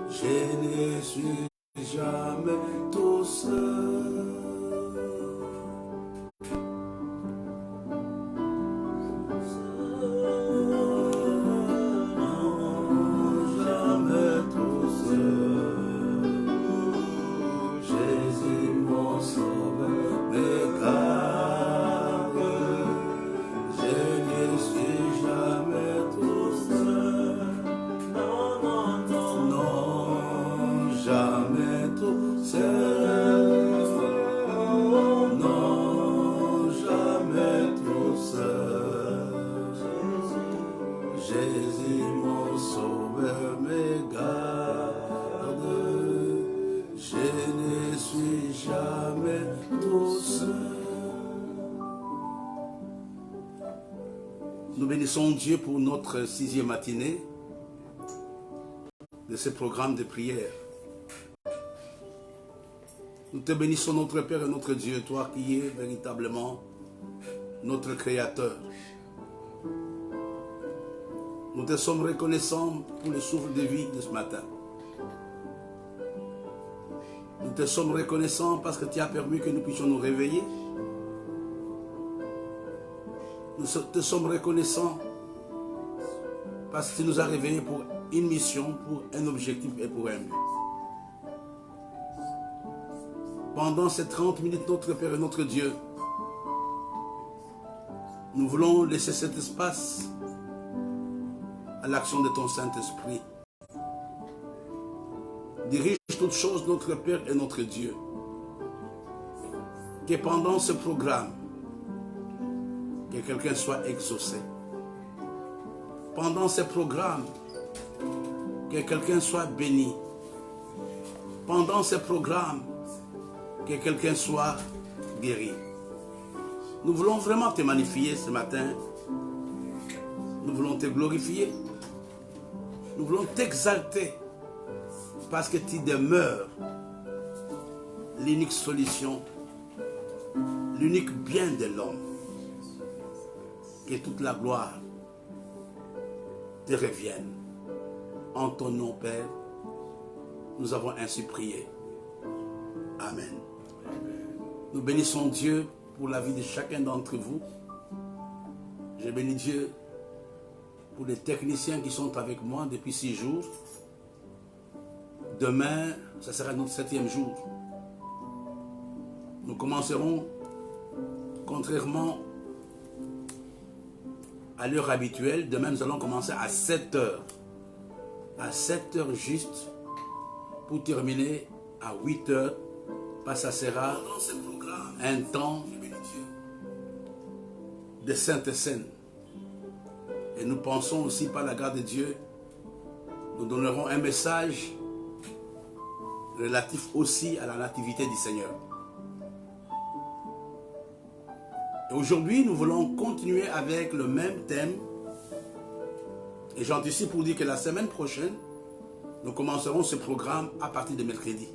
Je ne suis jamais tout seul. Nous bénissons Dieu pour notre 6e matinée de ce programme de prière. Nous te bénissons notre Père et notre Dieu, toi qui es véritablement notre Créateur. Nous te sommes reconnaissants pour le souffle de vie de ce matin. Nous te sommes reconnaissants parce que tu as permis que nous puissions nous réveiller. Nous te sommes reconnaissants parce que tu nous as réveillés pour une mission, pour un objectif et pour un but. Pendant ces 30 minutes, notre Père et notre Dieu, nous voulons laisser cet espace à l'action de ton Saint-Esprit. Dirige toutes choses, notre Père et notre Dieu. Que pendant ce programme, que quelqu'un soit exaucé. Pendant ce programme, que quelqu'un soit béni. Pendant ce programme, que quelqu'un soit guéri. Nous voulons vraiment te magnifier ce matin. Nous voulons te glorifier. Nous voulons t'exalter parce que tu demeures l'unique solution, l'unique bien de l'homme. Que toute la gloire te revienne. En ton nom, Père, nous avons ainsi prié. Amen. Nous bénissons Dieu pour la vie de chacun d'entre vous. Je bénis Dieu pour les techniciens qui sont avec moi depuis 6 jours. Demain, ce sera notre 7e jour. Nous commencerons, contrairement à l'heure habituelle, demain nous allons commencer à 7 heures. À 7 heures juste, pour terminer à 8 heures, parce que ça sera un temps de Sainte Seine. Et nous pensons aussi, par la grâce de Dieu, nous donnerons un message relatif aussi à la nativité du Seigneur. Et aujourd'hui, nous voulons continuer avec le même thème. Et j'anticipe pour dire que la semaine prochaine, nous commencerons ce programme à partir de mercredi.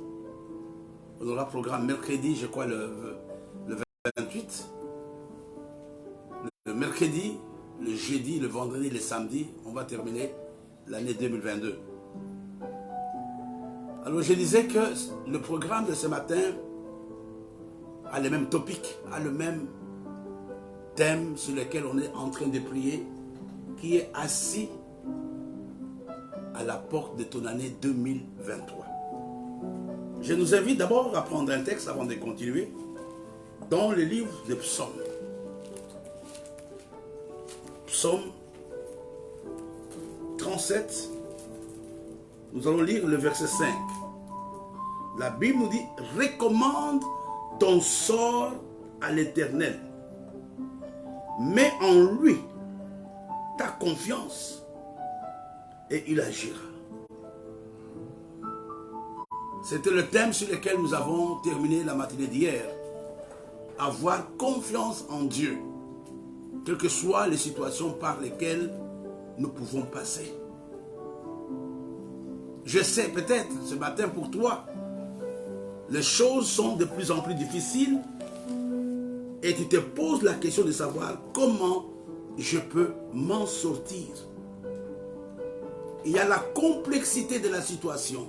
On aura programme mercredi, je crois, le 28. Le mercredi, le jeudi, le vendredi, le samedi, on va terminer l'année 2022. Alors, je disais que le programme de ce matin a le même topic, a le même thème sur lequel on est en train de prier, qui est assis à la porte de ton année 2023. Je nous invite d'abord à prendre un texte avant de continuer dans le livre des Psaumes. Psaume 37, nous allons lire le verset 5. La Bible nous dit: recommande ton sort à l'Éternel. Mets en lui ta confiance et il agira. C'était le thème sur lequel nous avons terminé la matinée d'hier. Avoir confiance en Dieu, quelles que soient les situations par lesquelles nous pouvons passer. Je sais peut-être ce matin pour toi, les choses sont de plus en plus difficiles et tu te poses la question de savoir comment je peux m'en sortir. Il y a la complexité de la situation.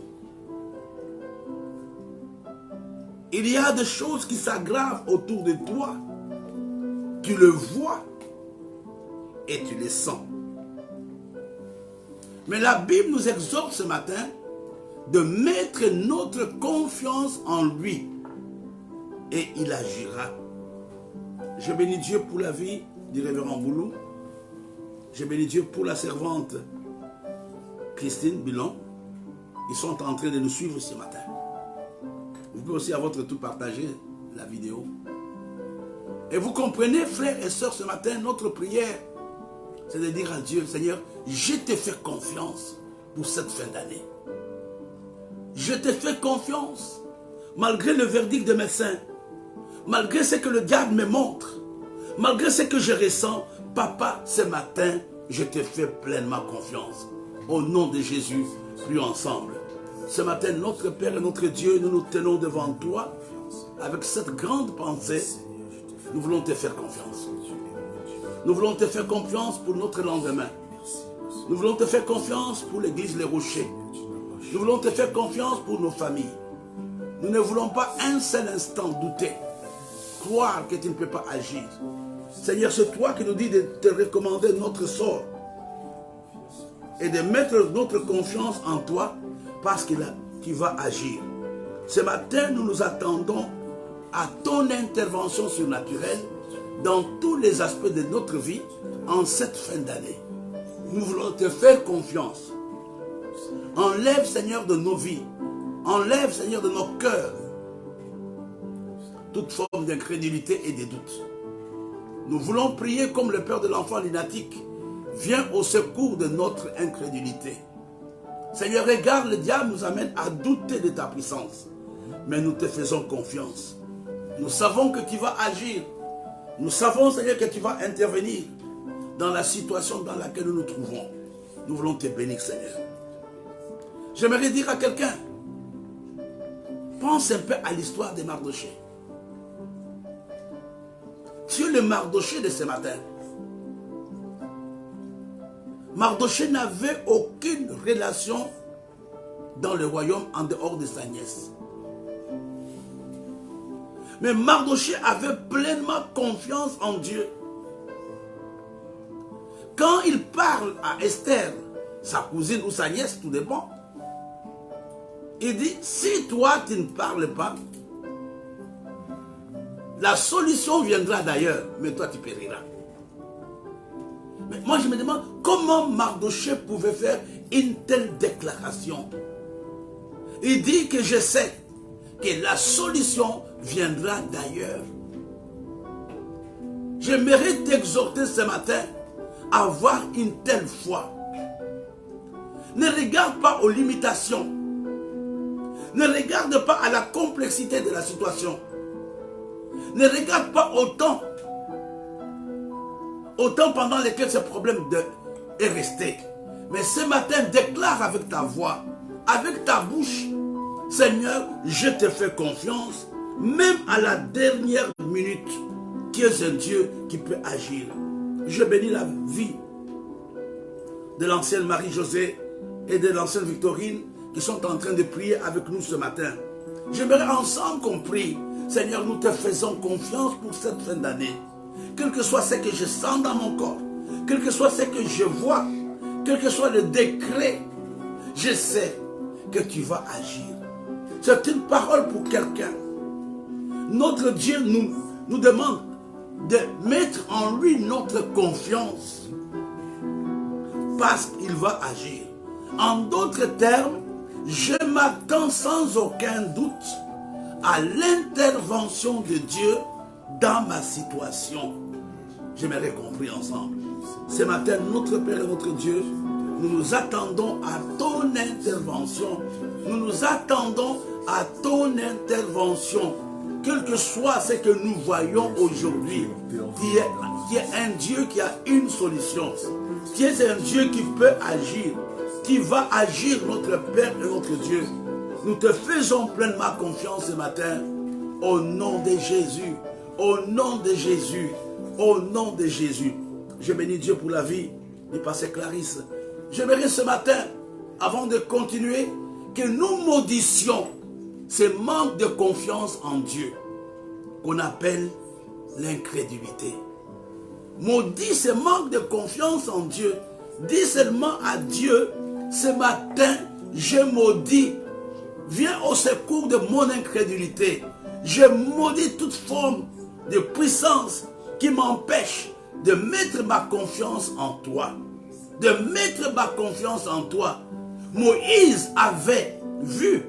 Il y a des choses qui s'aggravent autour de toi. Tu le vois et tu les sens. Mais la Bible nous exhorte ce matin de mettre notre confiance en lui et il agira. Je bénis Dieu pour la vie du révérend Boulou. Je bénis Dieu pour la servante Christine Bilon. Ils sont en train de nous suivre ce matin. Vous pouvez aussi à votre tour partager la vidéo. Et vous comprenez, frères et sœurs, ce matin, notre prière, c'est de dire à Dieu, Seigneur, je te fais confiance pour cette fin d'année. Je te fais confiance, malgré le verdict de médecin, malgré ce que le diable me montre, malgré ce que je ressens, Papa, ce matin, je te fais pleinement confiance. Au nom de Jésus, prions ensemble. Ce matin, notre Père et notre Dieu, nous nous tenons devant toi avec cette grande pensée. Nous voulons te faire confiance. Nous voulons te faire confiance pour notre lendemain. Nous voulons te faire confiance pour l'église Les Rochers. Nous voulons te faire confiance pour nos familles. Nous ne voulons pas un seul instant douter, croire que tu ne peux pas agir. Seigneur, c'est toi qui nous dis de te recommander notre sort et de mettre notre confiance en toi parce que tu vas agir. Ce matin, nous nous attendons à ton intervention surnaturelle dans tous les aspects de notre vie en cette fin d'année. Nous voulons te faire confiance. Enlève, Seigneur, de nos vies, enlève, Seigneur, de nos cœurs toute forme d'incrédulité et de doute. Nous voulons prier comme le père de l'enfant lunatique. Viens au secours de notre incrédulité. Seigneur, regarde, le diable nous amène à douter de ta puissance. Mais nous te faisons confiance. Nous savons que tu vas agir. Nous savons, Seigneur, que tu vas intervenir dans la situation dans laquelle nous nous trouvons. Nous voulons te bénir, Seigneur. J'aimerais dire à quelqu'un, pense un peu à l'histoire de Mardoché. Tu es le Mardoché de ce matin. Mardoché n'avait aucune relation dans le royaume en dehors de sa nièce. Mais Mardoché avait pleinement confiance en Dieu. Quand il parle à Esther, sa cousine ou sa nièce, tout dépend, il dit, si toi tu ne parles pas, la solution viendra d'ailleurs, mais toi tu périras. Mais moi je me demande comment Mardoché pouvait faire une telle déclaration. Il dit que je sais que la solution viendra d'ailleurs. J'aimerais t'exhorter ce matin à avoir une telle foi. Ne regarde pas aux limitations. Ne regarde pas à la complexité de la situation. Ne regarde pas au temps pendant lequel ce problème est resté. Mais ce matin, déclare avec ta voix, avec ta bouche, Seigneur, je te fais confiance, même à la dernière minute, tu es un Dieu qui peut agir. Je bénis la vie de l'ancienne Marie-Josée et de l'ancienne Victorine qui sont en train de prier avec nous ce matin. J'aimerais ensemble qu'on prie. Seigneur, nous te faisons confiance pour cette fin d'année. Quel que soit ce que je sens dans mon corps, quel que soit ce que je vois, quel que soit le décret, je sais que tu vas agir. C'est une parole pour quelqu'un. Notre Dieu nous demande de mettre en lui notre confiance parce qu'il va agir. En d'autres termes, je m'attends sans aucun doute à l'intervention de Dieu dans ma situation. J'aimerais qu'on prie ensemble. Ce matin, notre Père et notre Dieu, nous nous attendons à ton intervention. Nous nous attendons à ton intervention. Quel que soit ce que nous voyons aujourd'hui, tu es un Dieu qui a une solution. Tu es un Dieu qui peut agir, qui va agir, notre Père et notre Dieu. Nous te faisons pleinement confiance ce matin, au nom de Jésus, au nom de Jésus, au nom de Jésus. Je bénis Dieu pour la vie du pasteur Clarisse. J'aimerais ce matin, avant de continuer, que nous maudissions ce manque de confiance en Dieu qu'on appelle l'incrédulité. Maudit ce manque de confiance en Dieu. Dis seulement à Dieu, ce matin, je maudis. Viens au secours de mon incrédulité. Je maudis toute forme de puissance qui m'empêche de mettre ma confiance en toi. De mettre ma confiance en toi. Moïse avait vu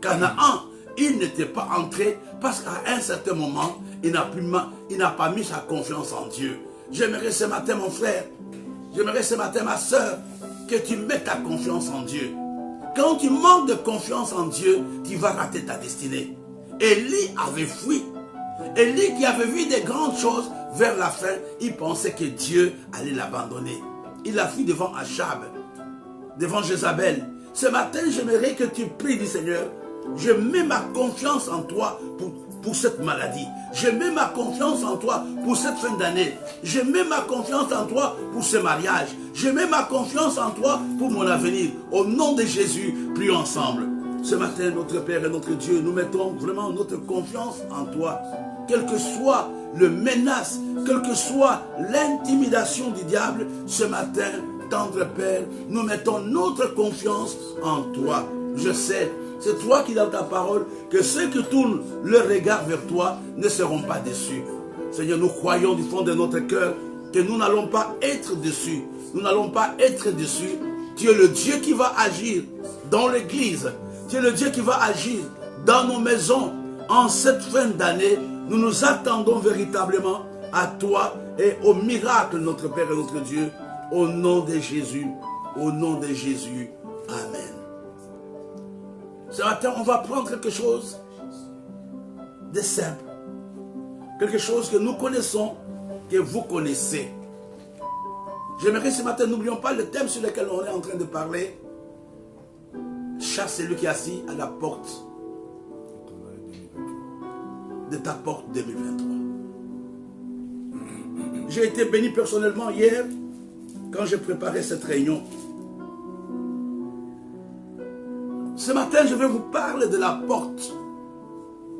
Canaan. Il n'était pas entré parce qu'à un certain moment, il n'a pas mis sa confiance en Dieu. J'aimerais ce matin, mon frère, j'aimerais ce matin, ma soeur, que tu mettes ta confiance en Dieu. Quand tu manques de confiance en Dieu, tu vas rater ta destinée. Élie avait fui. Élie qui avait vu des grandes choses, vers la fin, il pensait que Dieu allait l'abandonner. Il a fui devant Achab, devant Jézabel. Ce matin, j'aimerais que tu pries du Seigneur. Je mets ma confiance en toi pour cette maladie. Je mets ma confiance en toi pour cette fin d'année. Je mets ma confiance en toi pour ce mariage. Je mets ma confiance en toi pour mon avenir. Au nom de Jésus, prions ensemble. Ce matin, notre Père et notre Dieu, nous mettons vraiment notre confiance en toi. Quelle que soit le menace, quelle que soit l'intimidation du diable, ce matin, tendre Père, nous mettons notre confiance en toi. Je sais, c'est toi qui dans ta parole, que ceux qui tournent leur regard vers toi ne seront pas déçus. Seigneur, nous croyons du fond de notre cœur que nous n'allons pas être déçus. Nous n'allons pas être déçus. Tu es le Dieu qui va agir dans l'église. Tu es le Dieu qui va agir dans nos maisons. En cette fin d'année, nous nous attendons véritablement à toi et au miracle, notre Père et notre Dieu. Au nom de Jésus. Au nom de Jésus. Amen. Ce matin, on va prendre quelque chose de simple. Quelque chose que nous connaissons, que vous connaissez. J'aimerais ce matin, n'oublions pas le thème sur lequel on est en train de parler. Chasse celui qui est assis à la porte de ta porte 2023. J'ai été béni personnellement hier quand j'ai préparé cette réunion. Ce matin, je vais vous parler de la porte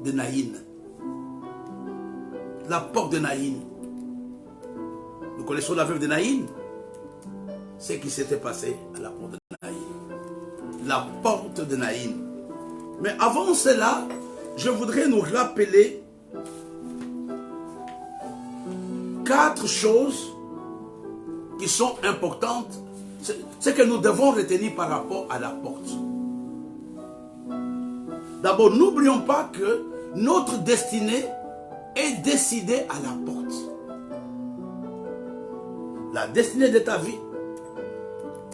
de Naïn. La porte de Naïn. Nous connaissons la veuve de Naïn. Ce qui s'était passé à la porte de Naïn. La porte de Naïn. Mais avant cela, je voudrais nous rappeler 4 choses qui sont importantes. Ce que nous devons retenir par rapport à la porte. D'abord, n'oublions pas que notre destinée est décidée à la porte. La destinée de ta vie,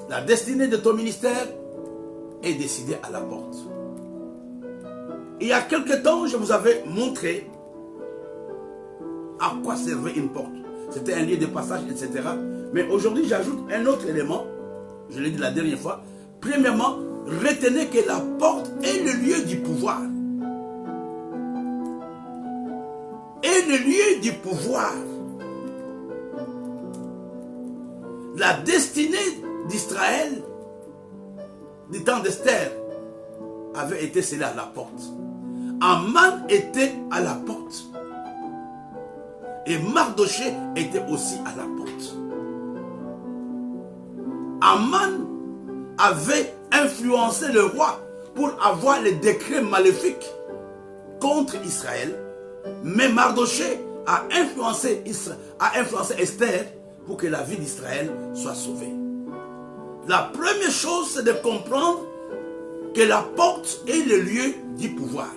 la destinée de ton ministère est décidée à la porte. Il y a quelque temps, je vous avais montré à quoi servait une porte. C'était un lieu de passage, etc. Mais aujourd'hui, j'ajoute un autre élément. Je l'ai dit la dernière fois. Premièrement, retenez que la porte est le lieu du pouvoir. Est le lieu du pouvoir. La destinée d'Israël, du temps d'Esther, avait été scellée à la porte. Aman était à la porte. Et Mardoché était aussi à la porte. Aman avait influencé le roi pour avoir les décrets maléfiques contre Israël. Mais Mardoché a influencé Esther pour que la vie d'Israël soit sauvée. La première chose, c'est de comprendre que la porte est le lieu du pouvoir.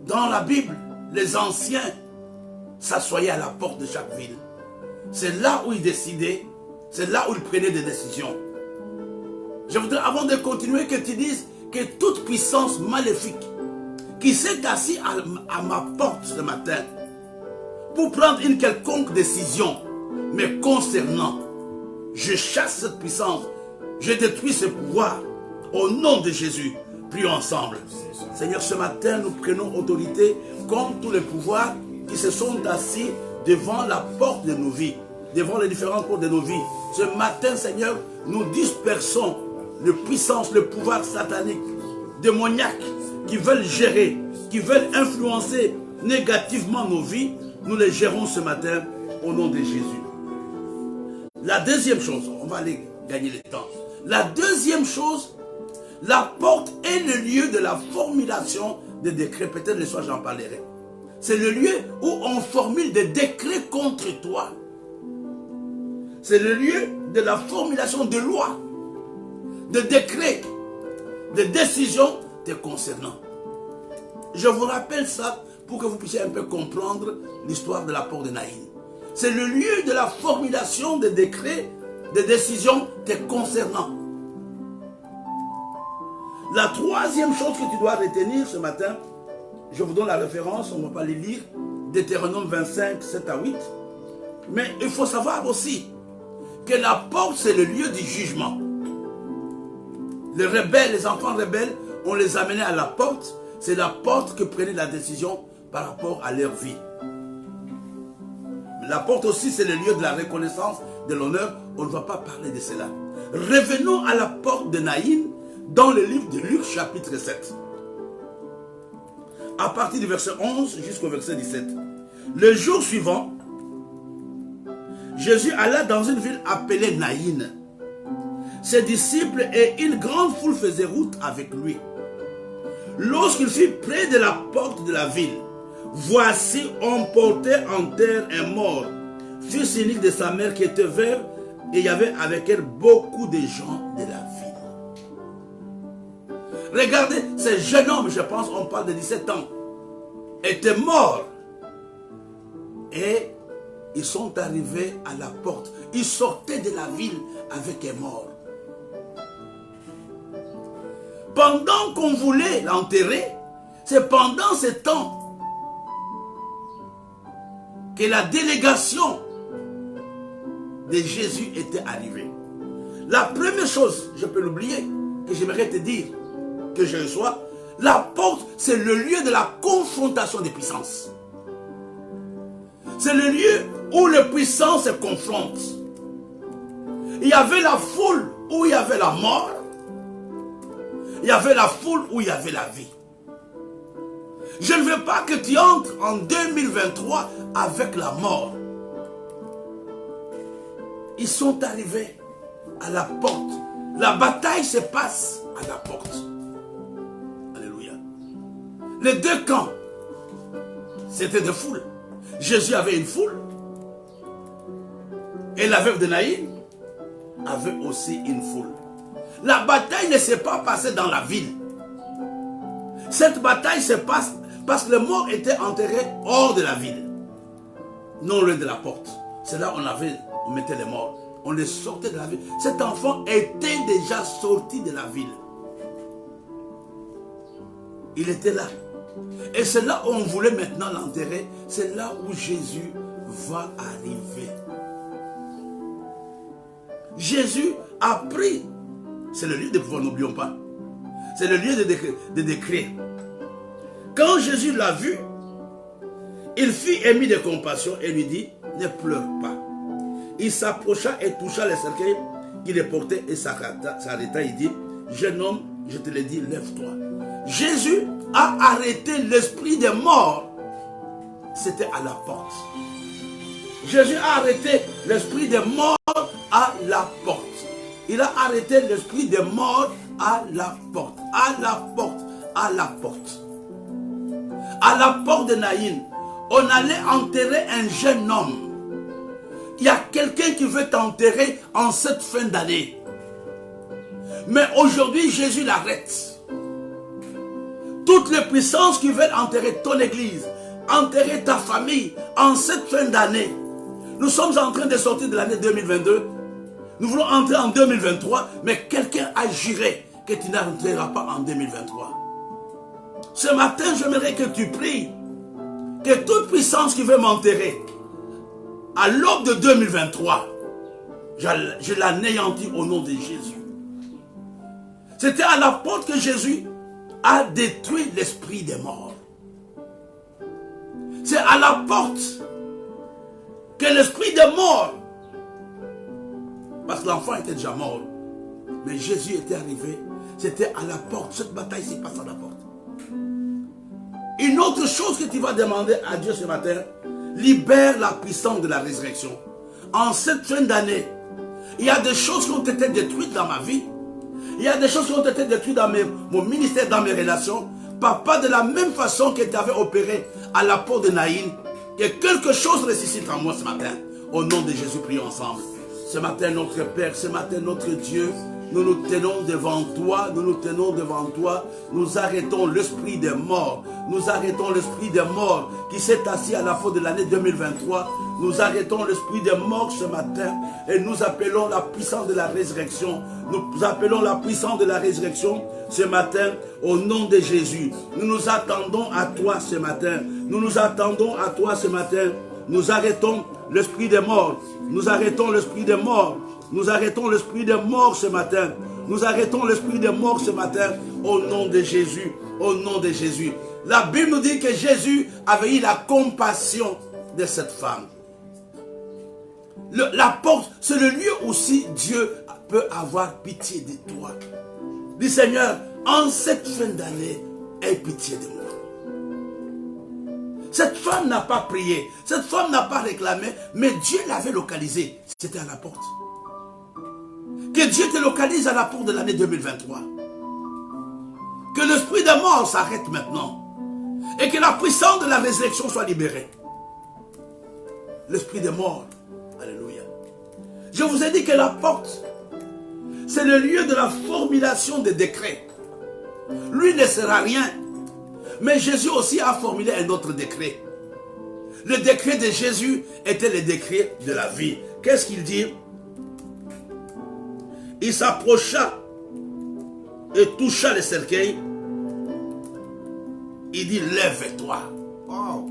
Dans la Bible, les anciens s'assoyaient à la porte de chaque ville. C'est là où ils décidaient, c'est là où ils prenaient des décisions. Je voudrais, avant de continuer, que tu dises que toute puissance maléfique qui s'est assise à ma porte ce matin pour prendre une quelconque décision me concernant, je chasse cette puissance, je détruis ce pouvoir au nom de Jésus. Prions ensemble. Seigneur, ce matin, nous prenons autorité contre tous les pouvoirs qui se sont assis devant la porte de nos vies, devant les différentes portes de nos vies. Ce matin, Seigneur, nous dispersons les puissances, le pouvoir satanique, démoniaque, qui veulent gérer, qui veulent influencer négativement nos vies, nous les gérons ce matin au nom de Jésus. La deuxième chose, on va aller gagner le temps. La deuxième chose, la porte est le lieu de la formulation des décrets. Peut-être le soir j'en parlerai. C'est le lieu où on formule des décrets contre toi. C'est le lieu de la formulation de lois, de décrets, de décisions te concernant. Je vous rappelle ça pour que vous puissiez un peu comprendre l'histoire de la porte de Naïn. C'est le lieu de la formulation des décrets, des décisions te concernant. La troisième chose que tu dois retenir ce matin, je vous donne la référence, on ne va pas les lire, Deutéronome 25, 7 à 8. Mais il faut savoir aussi que la porte, c'est le lieu du jugement. Les rebelles, les enfants rebelles, on les amenait à la porte. C'est la porte que prenait la décision par rapport à leur vie. La porte aussi, c'est le lieu de la reconnaissance, de l'honneur. On ne va pas parler de cela. Revenons à la porte de Naïn dans le livre de Luc chapitre 7. À partir du verset 11 jusqu'au verset 17. Le jour suivant, Jésus alla dans une ville appelée Naïn. Ses disciples et une grande foule faisaient route avec lui. Lorsqu'il fut près de la porte de la ville, voici, on portait en terre un mort, fils unique de sa mère qui était veuve, et il y avait avec elle beaucoup de gens de la ville. Regardez, ce jeune homme, je pense, on parle de 17 ans, était mort. Et ils sont arrivés à la porte. Ils sortaient de la ville avec un mort. Pendant qu'on voulait l'enterrer, c'est pendant ce temps que la délégation de Jésus était arrivée. La première chose, je peux l'oublier, que j'aimerais te dire, que je reçois, la porte, c'est le lieu de la confrontation des puissances. C'est le lieu où les puissances se confrontent. Il y avait la foule où il y avait la mort. Il y avait la foule où il y avait la vie. Je ne veux pas que tu entres en 2023 avec la mort. Ils sont arrivés à la porte. La bataille se passe à la porte. Alléluia. Les deux camps, c'était des foules. Jésus avait une foule. Et la veuve de Naïn avait aussi une foule. La bataille ne s'est pas passée dans la ville. Cette bataille se passe parce que les morts étaient enterrés hors de la ville. Non loin de la porte. C'est là où on mettait les morts. On les sortait de la ville. Cet enfant était déjà sorti de la ville. Il était là. Et c'est là où on voulait maintenant l'enterrer. C'est là où Jésus va arriver. Jésus a pris. C'est le lieu de pouvoir, n'oublions pas. C'est le lieu de décret. Quand Jésus l'a vu, il fut ému de compassion et lui dit, ne pleure pas. Il s'approcha et toucha les cercueils qu'il portait et s'arrêta. Il dit, jeune homme, je te le dis, lève-toi. Jésus a arrêté l'esprit des morts. C'était à la porte. Jésus a arrêté l'esprit des morts à la porte. Il a arrêté l'esprit des morts à la porte. À la porte. À la porte. À la porte de Naïn, on allait enterrer un jeune homme. Il y a quelqu'un qui veut t'enterrer en cette fin d'année. Mais aujourd'hui, Jésus l'arrête. Toutes les puissances qui veulent enterrer ton église, enterrer ta famille en cette fin d'année. Nous sommes en train de sortir de l'année 2022. Nous voulons entrer en 2023, mais quelqu'un a juré que tu n'entreras pas en 2023. Ce matin, j'aimerais que tu pries que toute puissance qui veut m'enterrer à l'aube de 2023, je l'anéantis au nom de Jésus. C'était à la porte que Jésus a détruit l'esprit des morts. C'est à la porte que l'esprit des morts, parce que l'enfant était déjà mort, Mais Jésus était arrivé, c'était à la porte. Cette bataille s'est passée à la porte. Une autre chose que tu vas demander à Dieu ce matin, libère la puissance de la résurrection. En cette fin d'année, il y a des choses qui ont été détruites dans ma vie. Il y a des choses qui ont été détruites dans mon ministère, dans mes relations. Papa, de la même façon que tu avais opéré à la porte de Naïn, que quelque chose ressuscite en moi ce matin. Au nom de Jésus, prions ensemble. Ce matin, notre Père, ce matin, notre Dieu, nous nous tenons devant toi, nous nous tenons devant toi, nous arrêtons l'esprit des morts, nous arrêtons l'esprit des morts qui s'est assis à la fin de l'année 2023, nous arrêtons l'esprit des morts ce matin et nous appelons la puissance de la résurrection, nous appelons la puissance de la résurrection ce matin au nom de Jésus. Nous nous attendons à toi ce matin, nous nous attendons à toi ce matin, nous arrêtons l'esprit des morts, nous arrêtons l'esprit des morts. Nous arrêtons l'esprit des morts ce matin. Nous arrêtons l'esprit des morts ce matin au nom de Jésus. Au nom de Jésus. La Bible nous dit que Jésus avait eu la compassion de cette femme. La porte, c'est le lieu où si Dieu peut avoir pitié de toi. Dis Seigneur, en cette fin d'année, aie pitié de moi. Cette femme n'a pas prié, cette femme n'a pas réclamé, mais Dieu l'avait localisée. C'était à la porte. Que Dieu te localise à la porte de l'année 2023. Que l'esprit de mort s'arrête maintenant. Et que la puissance de la résurrection soit libérée. L'esprit de mort. Alléluia. Je vous ai dit que la porte, c'est le lieu de la formulation des décrets. Lui ne sera rien. Mais Jésus aussi a formulé un autre décret. Le décret de Jésus était le décret de la vie. Qu'est-ce qu'il dit? Il s'approcha et toucha le cercueil. Il dit, lève-toi. Oh.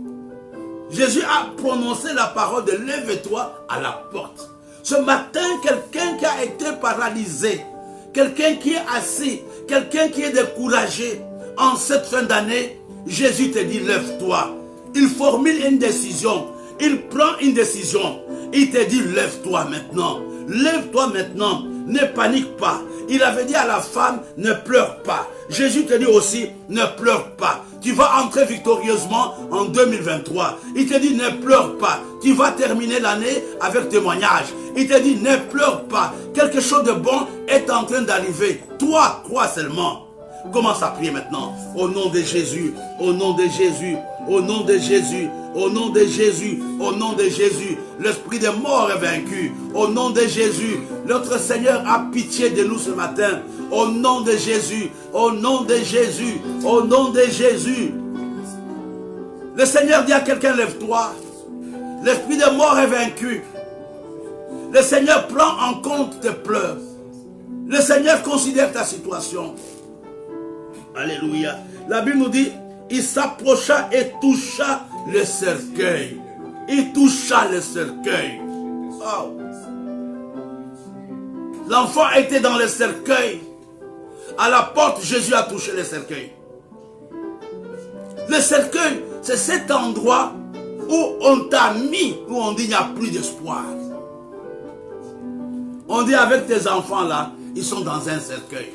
Jésus a prononcé la parole de lève-toi à la porte. Ce matin, quelqu'un qui a été paralysé, quelqu'un qui est assis, quelqu'un qui est découragé, en cette fin d'année, Jésus te dit, lève-toi. Il formule une décision. Il prend une décision. Il te dit, lève-toi maintenant. Lève-toi maintenant. Ne panique pas. Il avait dit à la femme, ne pleure pas. Jésus te dit aussi, ne pleure pas. Tu vas entrer victorieusement en 2023. Il te dit, ne pleure pas. Tu vas terminer l'année avec témoignage. Il te dit, ne pleure pas. Quelque chose de bon est en train d'arriver. Toi, crois seulement. Commence à prier maintenant. Au nom de Jésus, au nom de Jésus, au nom de Jésus, au nom de Jésus, au nom de Jésus. L'esprit des morts est vaincu. Au nom de Jésus, notre Seigneur a pitié de nous ce matin. Au nom de Jésus, au nom de Jésus, au nom de Jésus. Le Seigneur dit à quelqu'un, lève-toi. L'esprit des morts est vaincu. Le Seigneur prend en compte tes pleurs. Le Seigneur considère ta situation. Alléluia. La Bible nous dit, il s'approcha et toucha le cercueil. Il toucha le cercueil. Oh. L'enfant était dans le cercueil. À la porte, Jésus a touché le cercueil. Le cercueil, c'est cet endroit où on t'a mis, où on dit il n'y a plus d'espoir. On dit avec tes enfants là, ils sont dans un cercueil.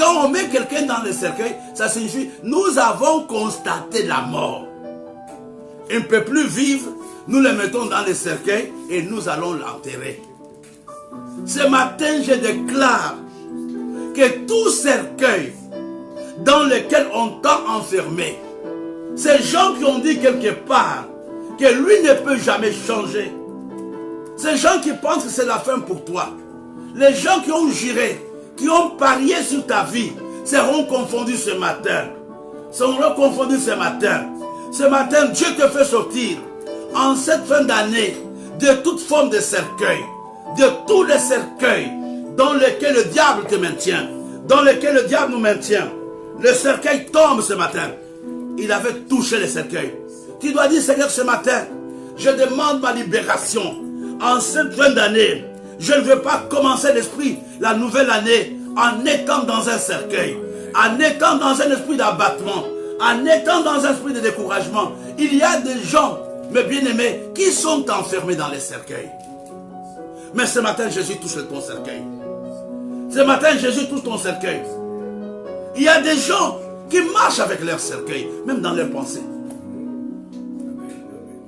Quand on met quelqu'un dans le cercueil, ça signifie nous avons constaté la mort. Il ne peut plus vivre, nous le mettons dans le cercueil et nous allons l'enterrer. Ce matin, je déclare que tout cercueil dans lequel on t'a enfermé, ces gens qui ont dit quelque part que lui ne peut jamais changer, ces gens qui pensent que c'est la fin pour toi, les gens qui ont juré, qui ont parié sur ta vie, seront confondus ce matin. Seront confondus ce matin. Ce matin, Dieu te fait sortir en cette fin d'année de toute forme de cercueil, de tous les cercueils dans lesquels le diable te maintient, dans lesquels le diable nous maintient. Le cercueil tombe ce matin. Il avait touché le cercueil. Tu dois dire, Seigneur, ce matin, je demande ma libération. En cette fin d'année, je ne veux pas commencer l'esprit, la nouvelle année, en étant dans un cercueil, en étant dans un esprit d'abattement, en étant dans un esprit de découragement. Il y a des gens, mes bien-aimés, qui sont enfermés dans les cercueils. Mais ce matin, Jésus touche ton cercueil. Ce matin, Jésus touche ton cercueil. Il y a des gens qui marchent avec leur cercueil, même dans leurs pensées.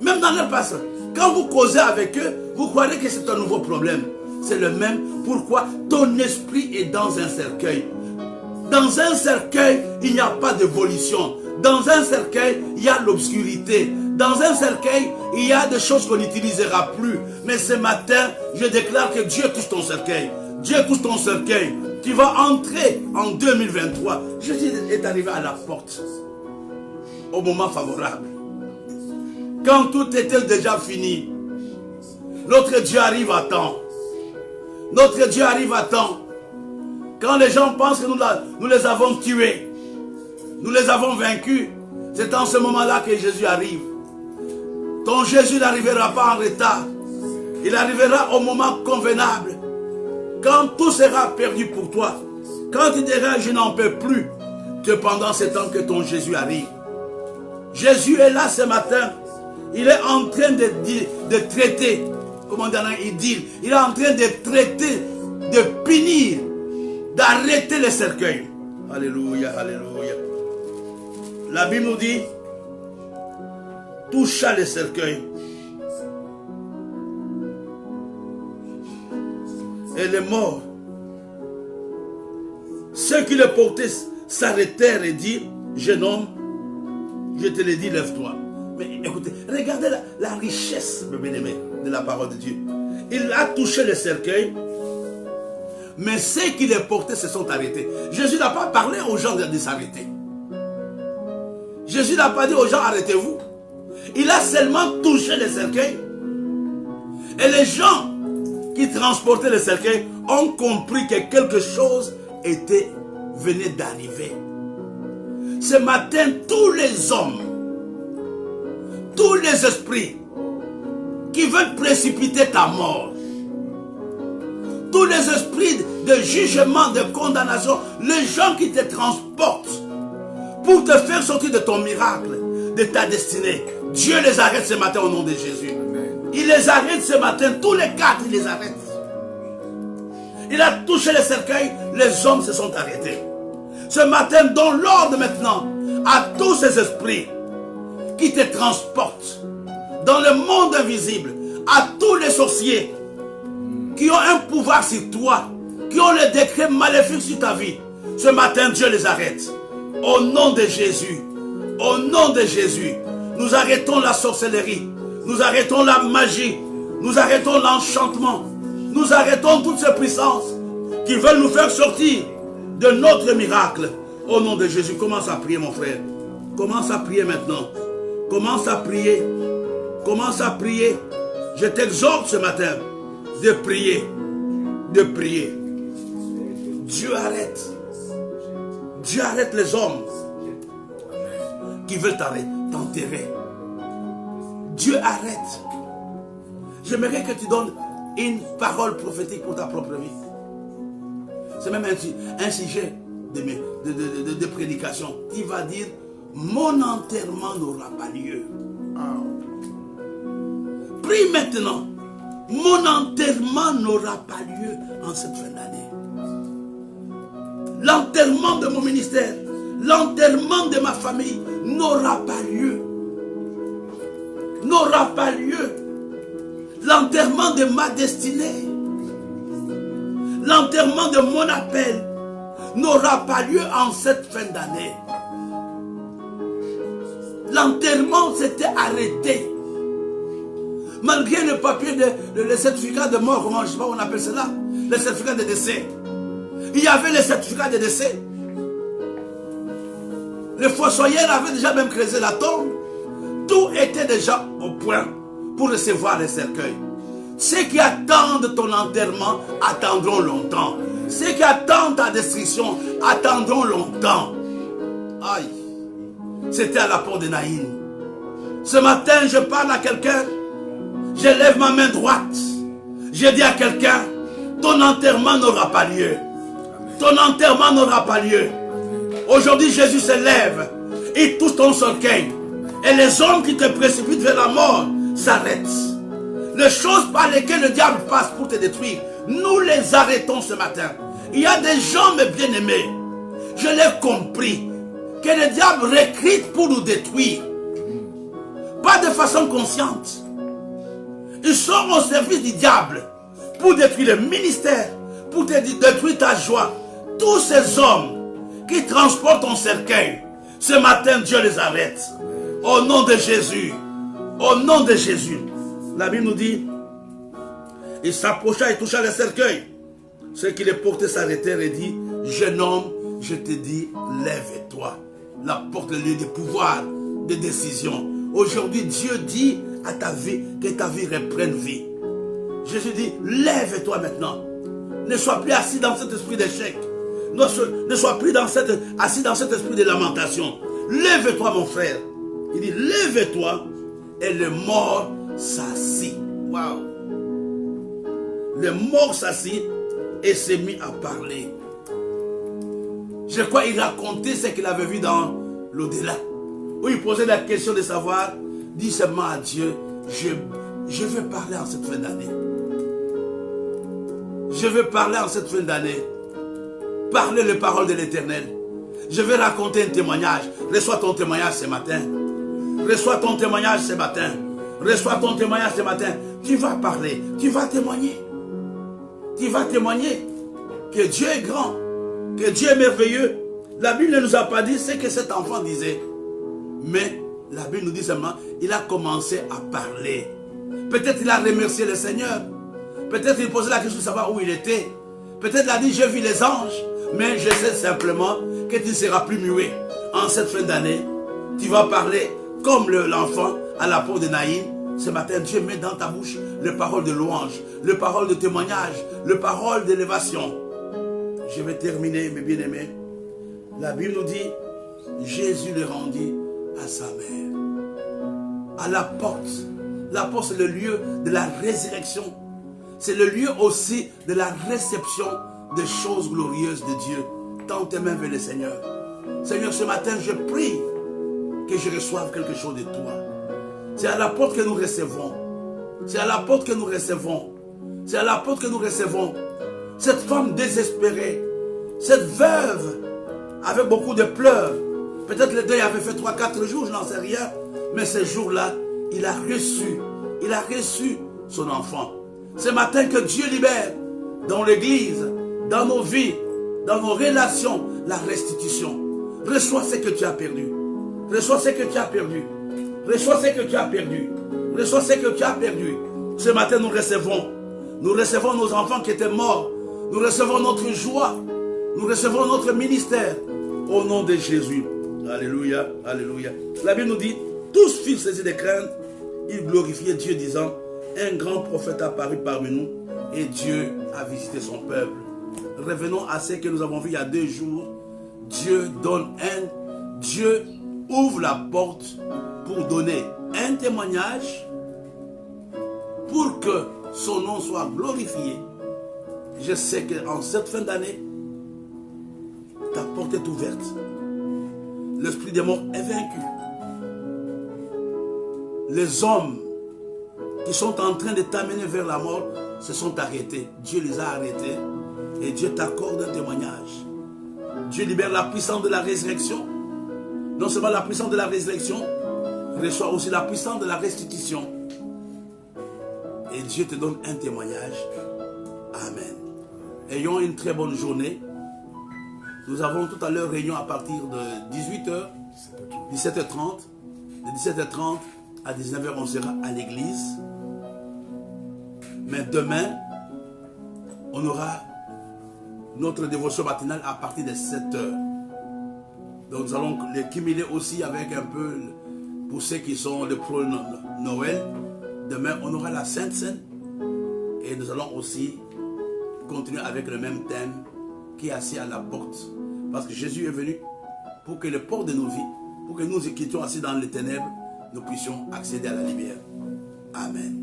Même dans leurs pensées. Quand vous causez avec eux, vous croyez que c'est un nouveau problème. C'est le même. Pourquoi? Ton esprit est dans un cercueil. Dans un cercueil, il n'y a pas d'évolution. Dans un cercueil, il y a l'obscurité. Dans un cercueil, il y a des choses qu'on n'utilisera plus. Mais ce matin, je déclare que Dieu touche ton cercueil. Dieu touche ton cercueil. Tu vas entrer en 2023. Jésus est arrivé à la porte. Au moment favorable. Quand tout était déjà fini. Notre Dieu arrive à temps. Notre Dieu arrive à temps. Quand les gens pensent que nous les avons tués. Nous les avons vaincus. C'est en ce moment-là que Jésus arrive. Ton Jésus n'arrivera pas en retard. Il arrivera au moment convenable. Quand tout sera perdu pour toi. Quand tu diras je n'en peux plus. Que pendant ce temps que ton Jésus arrive. Jésus est là ce matin. Il est en train de traiter. Comment il dit? Il est en train de traiter, de punir, d'arrêter les cercueils. Alléluia, alléluia. La Bible nous dit, toucha les cercueils. Et les morts, ceux qui le portaient s'arrêtèrent et dirent, jeune homme, je te l'ai dit, lève-toi. Mais écoutez, regardez la richesse, mes bien-aimés, de la parole de Dieu. Il a touché le cercueil, mais ceux qui les portaient se sont arrêtés. Jésus n'a pas parlé aux gens de s'arrêter. Jésus n'a pas dit aux gens, arrêtez-vous. Il a seulement touché le cercueil. Et les gens qui transportaient le cercueil ont compris que quelque chose venait d'arriver. Ce matin, tous les hommes, tous les esprits qui veulent précipiter ta mort, tous les esprits de jugement, de condamnation, les gens qui te transportent pour te faire sortir de ton miracle, de ta destinée, Dieu les arrête ce matin au nom de Jésus. Il les arrête ce matin, tous les quatre, il les arrête. Il a touché le cercueil, les hommes se sont arrêtés. Ce matin, donne l'ordre maintenant à tous ces esprits qui te transportent dans le monde invisible, à tous les sorciers qui ont un pouvoir sur toi, qui ont le décret maléfique sur ta vie. Ce matin, Dieu les arrête. Au nom de Jésus, au nom de Jésus, nous arrêtons la sorcellerie, nous arrêtons la magie, nous arrêtons l'enchantement, nous arrêtons toutes ces puissances qui veulent nous faire sortir de notre miracle. Au nom de Jésus, commence à prier mon frère. Commence à prier maintenant. Commence à prier. Commence à prier. Je t'exhorte ce matin de prier. De prier. Dieu arrête. Dieu arrête les hommes qui veulent t'enterrer. Dieu arrête. J'aimerais que tu donnes une parole prophétique pour ta propre vie. C'est même un sujet de prédication. Il va dire, mon enterrement n'aura pas lieu. Prie maintenant. Mon enterrement n'aura pas lieu en cette fin d'année. L'enterrement de mon ministère, l'enterrement de ma famille n'aura pas lieu. N'aura pas lieu. L'enterrement de ma destinée, l'enterrement de mon appel n'aura pas lieu en cette fin d'année. L'enterrement s'était arrêté. Malgré le papier, le certificat de mort, comment je sais pas on appelle cela, le certificat de décès. Il y avait le certificat de décès. Le fossoyeur avait déjà même creusé la tombe. Tout était déjà au point pour recevoir les cercueils. Ceux qui attendent ton enterrement attendront longtemps. Ceux qui attendent ta destruction attendront longtemps. Aïe. C'était à la porte de Naïm. Ce matin, je parle à quelqu'un. Je lève ma main droite. Je dis à quelqu'un, ton enterrement n'aura pas lieu. Ton enterrement n'aura pas lieu. Aujourd'hui, Jésus se lève. Il touche ton cercueil. Et les hommes qui te précipitent vers la mort s'arrêtent. Les choses par lesquelles le diable passe pour te détruire, nous les arrêtons ce matin. Il y a des gens, mes bien-aimés, je l'ai compris, que le diable recrute pour nous détruire. Pas de façon consciente. Ils sont au service du diable pour détruire le ministère, pour détruire ta joie. Tous ces hommes qui transportent ton cercueil, ce matin, Dieu les arrête. Au nom de Jésus. Au nom de Jésus. La Bible nous dit, il s'approcha et toucha le cercueil. Ceux qui les portaient s'arrêtèrent et dit, jeune homme, je te dis, lève-toi. La porte, le lieu de pouvoir, de décision. Aujourd'hui, Dieu dit à ta vie que ta vie reprenne vie. Jésus dit, lève-toi maintenant. Ne sois plus assis dans cet esprit d'échec. Ne sois plus assis dans cet esprit de lamentation. Lève-toi, mon frère. Il dit, lève-toi et le mort s'assit. Waouh. Le mort s'assit et s'est mis à parler. Je crois qu'il racontait ce qu'il avait vu dans l'au-delà. Où il posait la question de savoir, dis seulement à Dieu, je veux parler en cette fin d'année. Je veux parler en cette fin d'année. Parler les paroles de l'Éternel. Je vais raconter un témoignage. Reçois ton témoignage ce matin. Reçois ton témoignage ce matin. Reçois ton témoignage ce matin. Tu vas parler. Tu vas témoigner. Tu vas témoigner que Dieu est grand. Que Dieu est merveilleux. La Bible ne nous a pas dit ce que cet enfant disait. Mais la Bible nous dit seulement, il a commencé à parler. Peut-être il a remercié le Seigneur. Peut-être il posait la question de savoir où il était. Peut-être il a dit, j'ai vu les anges. Mais je sais simplement que tu ne seras plus muet. En cette fin d'année, tu vas parler comme l'enfant à la peau de Naïm. Ce matin, Dieu met dans ta bouche les paroles de louange, les paroles de témoignage, les paroles d'élévation. Je vais terminer, mes bien-aimés. La Bible nous dit, Jésus le rendit à sa mère. À la porte. La porte, c'est le lieu de la résurrection. C'est le lieu aussi de la réception des choses glorieuses de Dieu. Tends tes mains vers le Seigneur. Seigneur, ce matin, je prie que je reçoive quelque chose de toi. C'est à la porte que nous recevons. C'est à la porte que nous recevons. C'est à la porte que nous recevons. Cette femme désespérée, cette veuve avec beaucoup de pleurs. Peut-être le deuil avait fait 3-4 jours, je n'en sais rien. Mais ce jour-là, il a reçu son enfant. Ce matin que Dieu libère dans l'église, dans nos vies, dans nos relations, la restitution. Reçois ce que tu as perdu. Reçois ce que tu as perdu. Reçois ce que tu as perdu. Reçois ce que tu as perdu. Ce matin, nous recevons nos enfants qui étaient morts. Nous recevons notre joie. Nous recevons notre ministère. Au nom de Jésus. Alléluia, alléluia. La Bible nous dit, tous furent saisis de crainte. Ils glorifiaient Dieu disant, un grand prophète apparut parmi nous et Dieu a visité son peuple. Revenons à ce que nous avons vu il y a 2 jours. Dieu ouvre la porte pour donner un témoignage pour que son nom soit glorifié. Je sais qu'en cette fin d'année, ta porte est ouverte. L'esprit des morts est vaincu. Les hommes qui sont en train de t'amener vers la mort se sont arrêtés. Dieu les a arrêtés et Dieu t'accorde un témoignage. Dieu libère la puissance de la résurrection. Non seulement la puissance de la résurrection, reçoit aussi la puissance de la restitution. Et Dieu te donne un témoignage. Amen. Ayons une très bonne journée. Nous avons tout à l'heure réunion à partir de 18h, 17h30. De 17h30 à 19h, on sera à l'église. Mais demain, on aura notre dévotion matinale à partir de 7h. Donc nous allons les cumuler aussi avec un peu, pour ceux qui sont le pro-Noël. Demain, on aura la Sainte Seine. Et nous allons aussi continuer avec le même thème qui est assis à la porte. Parce que Jésus est venu pour que le port de nos vies, pour que nous qui étions assis dans les ténèbres, nous puissions accéder à la lumière. Amen.